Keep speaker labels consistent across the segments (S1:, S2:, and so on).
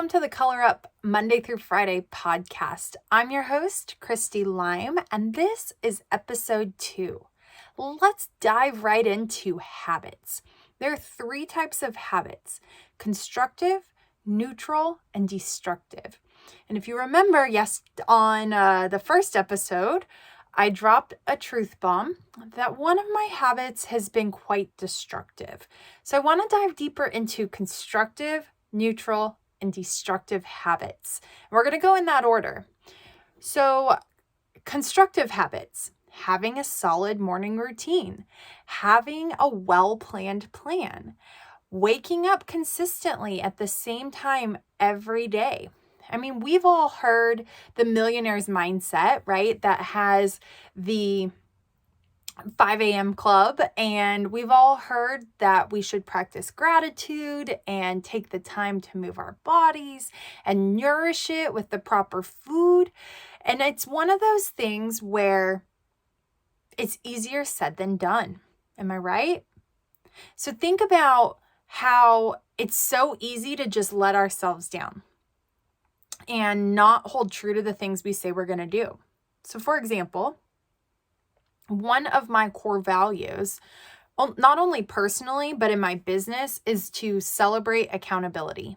S1: Welcome to the Color Up Monday through Friday podcast. I'm your host, Christy Lime, and this is episode 2. Let's dive right into habits. There are 3 types of habits: constructive, neutral, and destructive. And if you remember, on the first episode, I dropped a truth bomb that one of my habits has been quite destructive. So I want to dive deeper into constructive, neutral, and destructive habits. We're going to go in that order. So, constructive habits: having a solid morning routine, having a well-planned plan, waking up consistently at the same time every day. I mean, we've all heard the millionaire's mindset, right? That has the 5 a.m. club, and we've all heard that we should practice gratitude and take the time to move our bodies and nourish it with the proper food. And it's one of those things where it's easier said than done. Am I right? So think about how it's so easy to just let ourselves down and not hold true to the things we say we're going to do. So for example, one of my core values, not only personally, but in my business, is to celebrate accountability.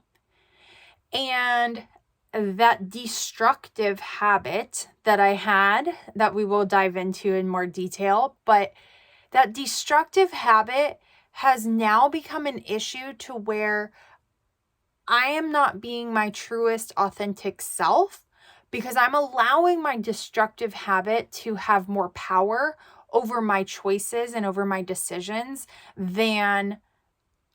S1: And that destructive habit that I had, that we will dive into in more detail, but that destructive habit has now become an issue to where I am not being my truest, authentic self, because I'm allowing my destructive habit to have more power over my choices and over my decisions than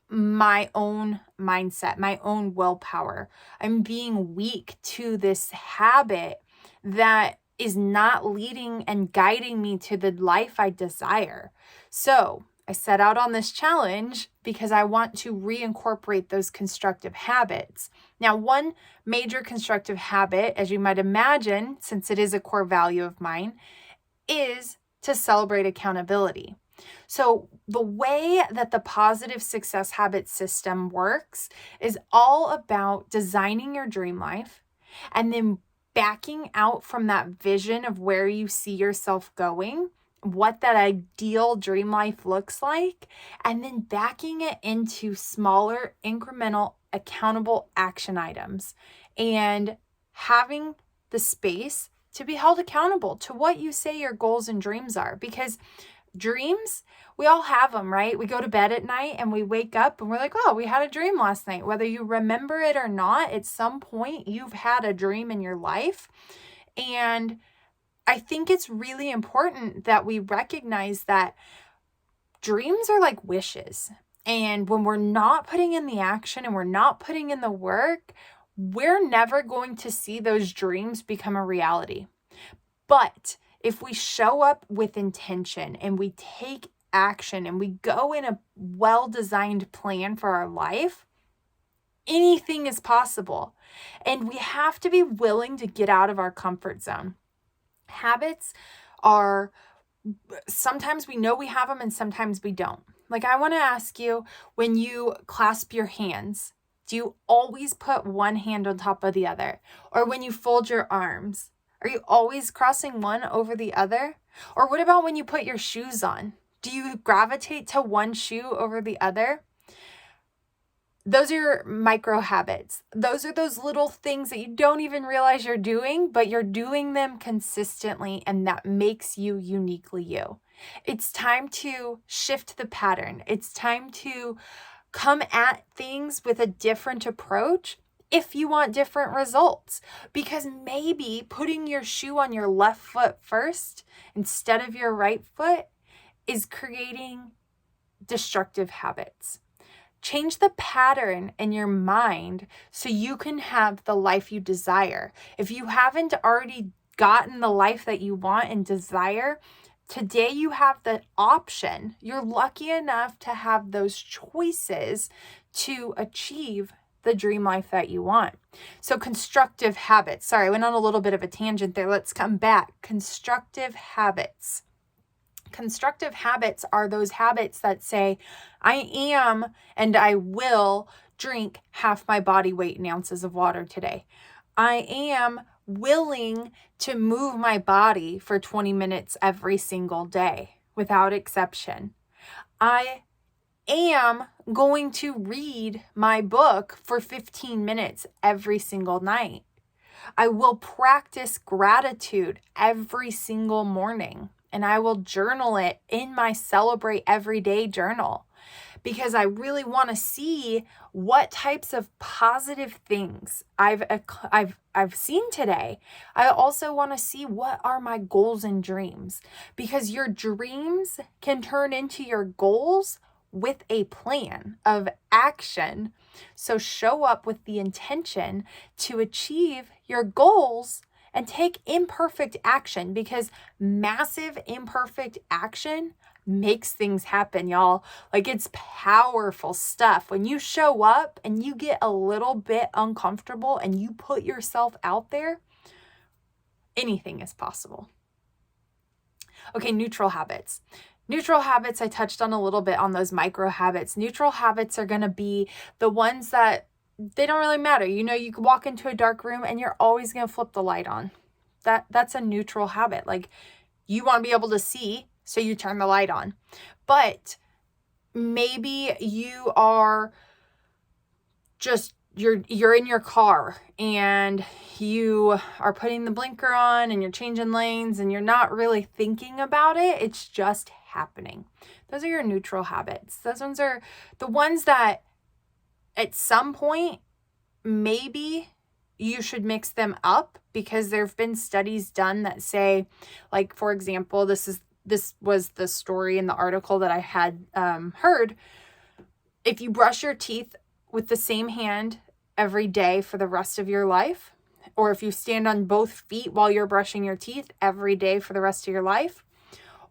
S1: my own mindset, my own willpower. I'm being weak to this habit that is not leading and guiding me to the life I desire. So I set out on this challenge because I want to reincorporate those constructive habits. Now, one major constructive habit, as you might imagine, since it is a core value of mine, is to celebrate accountability. So the way that the positive success habit system works is all about designing your dream life and then backing out from that vision of where you see yourself going, what that ideal dream life looks like, and then backing it into smaller, incremental, accountable action items and having the space to be held accountable to what you say your goals and dreams are. Because dreams, we all have them, right? We go to bed at night and we wake up and we're like, oh, we had a dream last night. Whether you remember it or not, at some point you've had a dream in your life. And I think it's really important that we recognize that dreams are like wishes. And when we're not putting in the action and we're not putting in the work, we're never going to see those dreams become a reality. But if we show up with intention and we take action and we go in a well-designed plan for our life, anything is possible. And we have to be willing to get out of our comfort zone. Habits are, sometimes we know we have them and sometimes we don't. Like, I want to ask you, when you clasp your hands, do you always put one hand on top of the other? Or when you fold your arms, are you always crossing one over the other? Or what about when you put your shoes on? Do you gravitate to one shoe over the other? Those are your micro habits. Those are those little things that you don't even realize you're doing, but you're doing them consistently, and that makes you uniquely you. It's time to shift the pattern. It's time to come at things with a different approach if you want different results. Because maybe putting your shoe on your left foot first instead of your right foot is creating destructive habits. Change the pattern in your mind so you can have the life you desire. If you haven't already gotten the life that you want and desire, today you have the option. You're lucky enough to have those choices to achieve the dream life that you want. So constructive habits. Sorry, I went on a little bit of a tangent there. Let's come back. Constructive habits. Constructive habits are those habits that say, I am and I will drink half my body weight in ounces of water today. I am willing to move my body for 20 minutes every single day without exception. I am going to read my book for 15 minutes every single night. I will practice gratitude every single morning, and I will journal it in my Celebrate Everyday journal, because I really want to see what types of positive things I've seen today. I also want to see what are my goals and dreams, because your dreams can turn into your goals with a plan of action. So show up with the intention to achieve your goals and take imperfect action, because massive imperfect action makes things happen, y'all. Like, it's powerful stuff. When you show up and you get a little bit uncomfortable and you put yourself out there, anything is possible. Okay, neutral habits. Neutral habits, I touched on a little bit on those micro habits. Neutral habits are going to be the ones that they don't really matter. You know, you can walk into a dark room and you're always going to flip the light on. That's a neutral habit. Like, you want to be able to see, so you turn the light on. But maybe you are just, you're in your car and you are putting the blinker on and you're changing lanes and you're not really thinking about it. It's just happening. Those are your neutral habits. Those ones are the ones that at some point, maybe you should mix them up, because there have been studies done that say, like, for example, this was the story in the article that I had heard. If you brush your teeth with the same hand every day for the rest of your life, or if you stand on both feet while you're brushing your teeth every day for the rest of your life,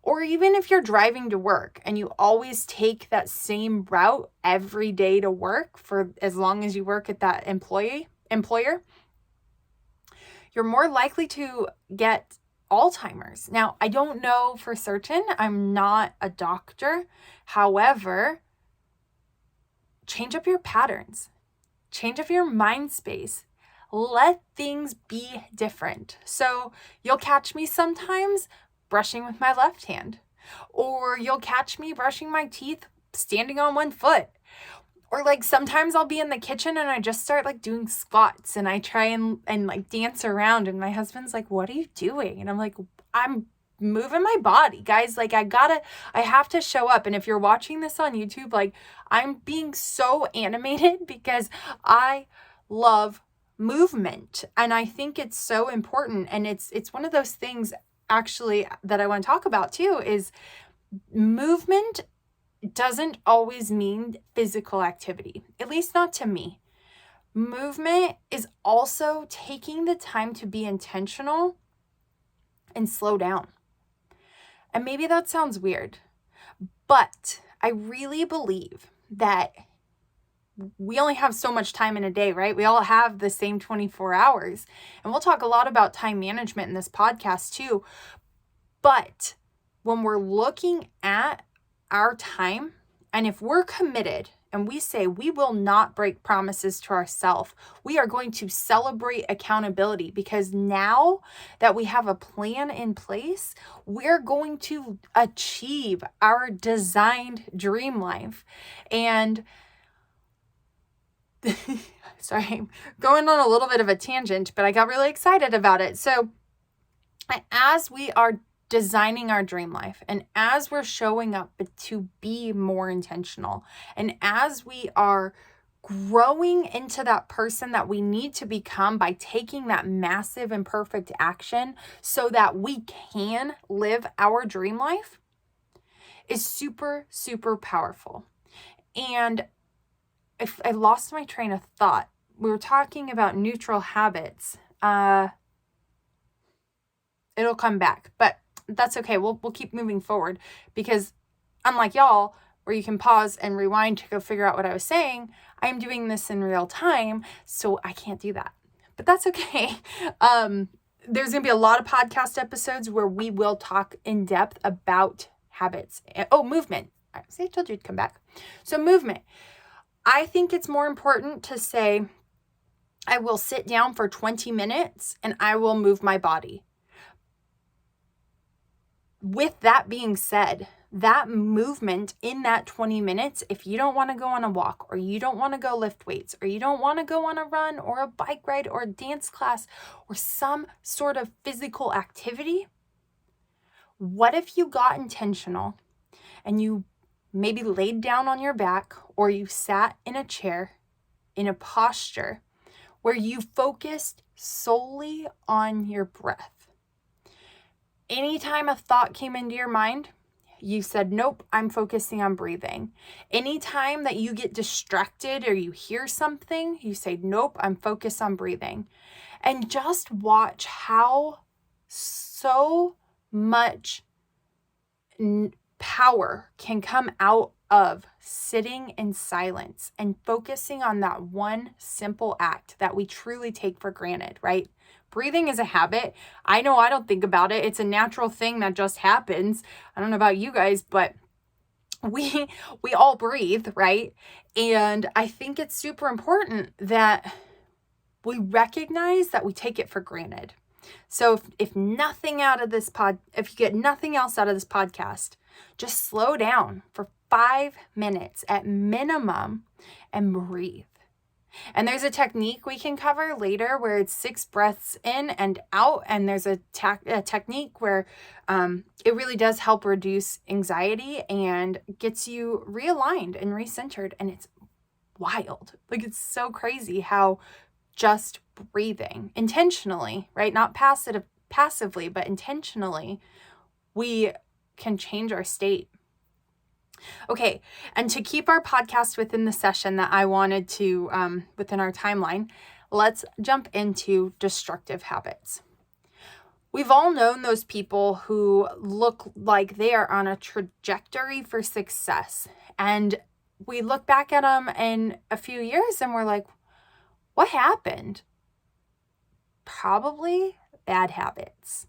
S1: or even if you're driving to work and you always take that same route every day to work for as long as you work at that employer, you're more likely to get Alzheimer's. Now, I don't know for certain. I'm not a doctor. However, change up your patterns. Change up your mind space. Let things be different. So you'll catch me sometimes brushing with my left hand, or you'll catch me brushing my teeth standing on one foot. Or like sometimes I'll be in the kitchen and I just start like doing squats and I try and like dance around, and my husband's like, "What are you doing?" And I'm like, "I'm moving my body, guys. Like, I have to show up." And if you're watching this on YouTube, like, I'm being so animated because I love movement, and I think it's so important. And it's one of those things actually that I want to talk about too, is movement doesn't always mean physical activity, at least not to me. Movement is also taking the time to be intentional and slow down. And maybe that sounds weird, but I really believe that we only have so much time in a day, right? We all have the same 24 hours. And we'll talk a lot about time management in this podcast too. But when we're looking at our time, and if we're committed and we say we will not break promises to ourselves, we are going to celebrate accountability, because now that we have a plan in place, we're going to achieve our designed dream life. And sorry, I'm going on a little bit of a tangent, but I got really excited about it. So as we are designing our dream life, and as we're showing up to be more intentional, and as we are growing into that person that we need to become by taking that massive and perfect action so that we can live our dream life, is super, super powerful. And if I lost my train of thought, we were talking about neutral habits. It'll come back, but that's okay. We'll keep moving forward, because unlike y'all, where you can pause and rewind to go figure out what I was saying, I'm doing this in real time, so I can't do that. But that's okay. There's going to be a lot of podcast episodes where we will talk in depth about habits. Oh, movement. See, I told you to come back. So movement. I think it's more important to say, I will sit down for 20 minutes and I will move my body. With that being said, that movement in that 20 minutes, if you don't want to go on a walk, or you don't want to go lift weights, or you don't want to go on a run or a bike ride or a dance class or some sort of physical activity, what if you got intentional and you maybe laid down on your back, or you sat in a chair in a posture where you focused solely on your breath? Anytime a thought came into your mind, you said, nope, I'm focusing on breathing. Anytime that you get distracted or you hear something, you say, nope, I'm focused on breathing. And just watch how so much power can come out of sitting in silence and focusing on that one simple act that we truly take for granted, right? Breathing is a habit. I know I don't think about it. It's a natural thing that just happens. I don't know about you guys, but we all breathe, right? And I think it's super important that we recognize that we take it for granted. So if nothing out of this if you get nothing else out of this podcast, just slow down for 5 minutes at minimum and breathe. And there's a technique we can cover later where it's 6 breaths in and out. And there's a technique where it really does help reduce anxiety and gets you realigned and recentered. And it's wild. Like, it's so crazy how just breathing intentionally, right? Not passively, but intentionally, we can change our state. Okay, and to keep our podcast within the session that I wanted to, within our timeline, let's jump into destructive habits. We've all known those people who look like they are on a trajectory for success. And we look back at them in a few years and we're like, what happened? Probably bad habits.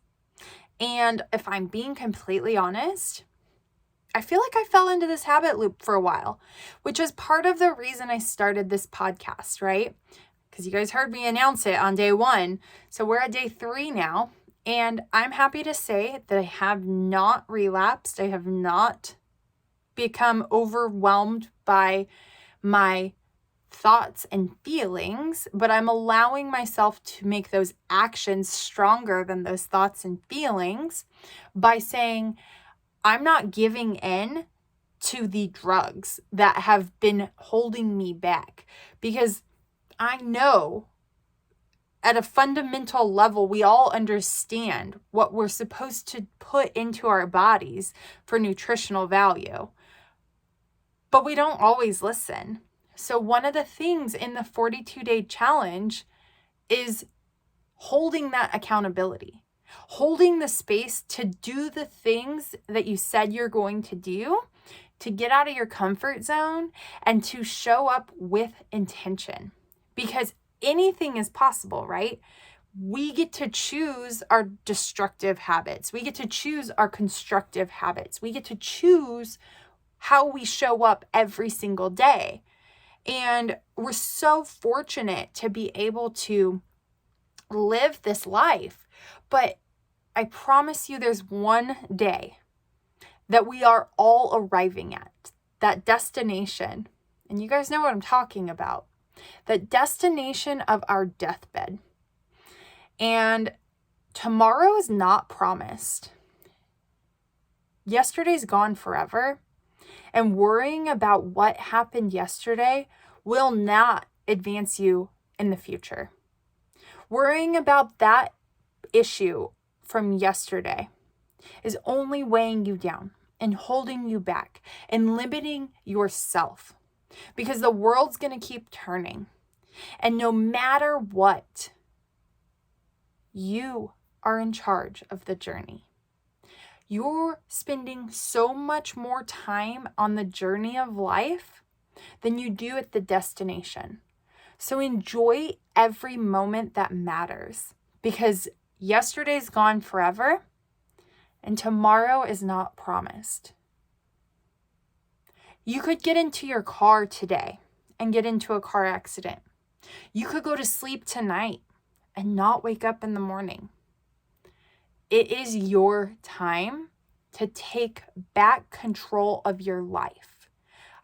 S1: And if I'm being completely honest, I feel like I fell into this habit loop for a while, which is part of the reason I started this podcast, right? Because you guys heard me announce it on day 1. So we're at day 3 now. And I'm happy to say that I have not relapsed. I have not become overwhelmed by my thoughts and feelings, but I'm allowing myself to make those actions stronger than those thoughts and feelings by saying, I'm not giving in to the drugs that have been holding me back, because I know at a fundamental level, we all understand what we're supposed to put into our bodies for nutritional value, but we don't always listen. So one of the things in the 42-day challenge is holding that accountability, holding the space to do the things that you said you're going to do, to get out of your comfort zone and to show up with intention, because anything is possible, right? We get to choose our destructive habits. We get to choose our constructive habits. We get to choose how we show up every single day. And we're so fortunate to be able to live this life. But I promise you, there's one day that we are all arriving at, that destination. And you guys know what I'm talking about. That destination of our deathbed. And tomorrow is not promised. Yesterday's gone forever. And worrying about what happened yesterday will not advance you in the future. Worrying about that issue from yesterday is only weighing you down and holding you back and limiting yourself, because the world's going to keep turning. And no matter what, you are in charge of the journey. You're spending so much more time on the journey of life than you do at the destination. So enjoy every moment that matters, because yesterday's gone forever and tomorrow is not promised. You could get into your car today and get into a car accident. You could go to sleep tonight and not wake up in the morning. It is your time to take back control of your life.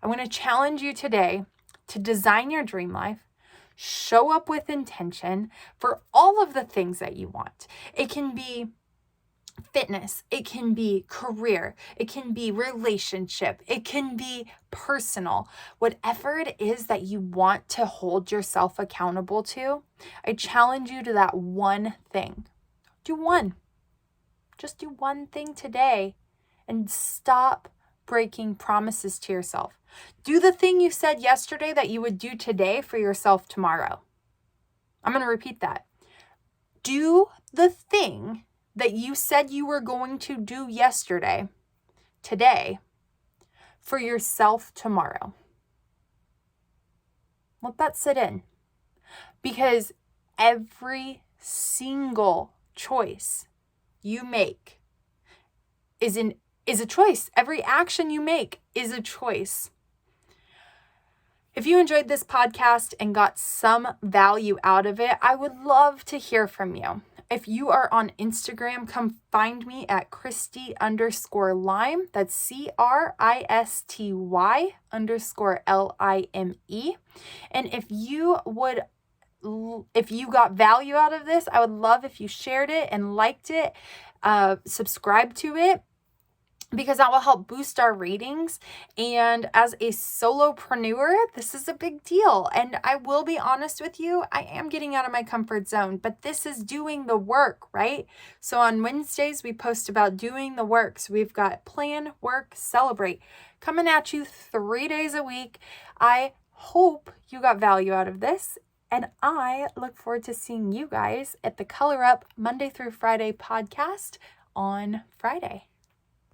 S1: I want to challenge you today to design your dream life, show up with intention for all of the things that you want. It can be fitness, it can be career, it can be relationship, it can be personal. Whatever it is that you want to hold yourself accountable to, I challenge you to that one thing. Do one. Just do one thing today and stop breaking promises to yourself. Do the thing you said yesterday that you would do today for yourself tomorrow. I'm going to repeat that. Do the thing that you said you were going to do yesterday, today, for yourself tomorrow. Let that sit in. Because every single choice you make is a choice. Every action you make is a choice. If you enjoyed this podcast and got some value out of it, I would love to hear from you. If you are on Instagram, come find me at Christy_Lime. That's CRISTY_LIME. And if you got value out of this, I would love if you shared it and liked it, subscribe to it, because that will help boost our ratings. And as a solopreneur, this is a big deal. And I will be honest with you, I am getting out of my comfort zone, but this is doing the work, right? So on Wednesdays, we post about doing the work. So we've got plan, work, celebrate coming at you 3 days a week. I hope you got value out of this. And I look forward to seeing you guys at the Color Up Monday through Friday podcast on Friday.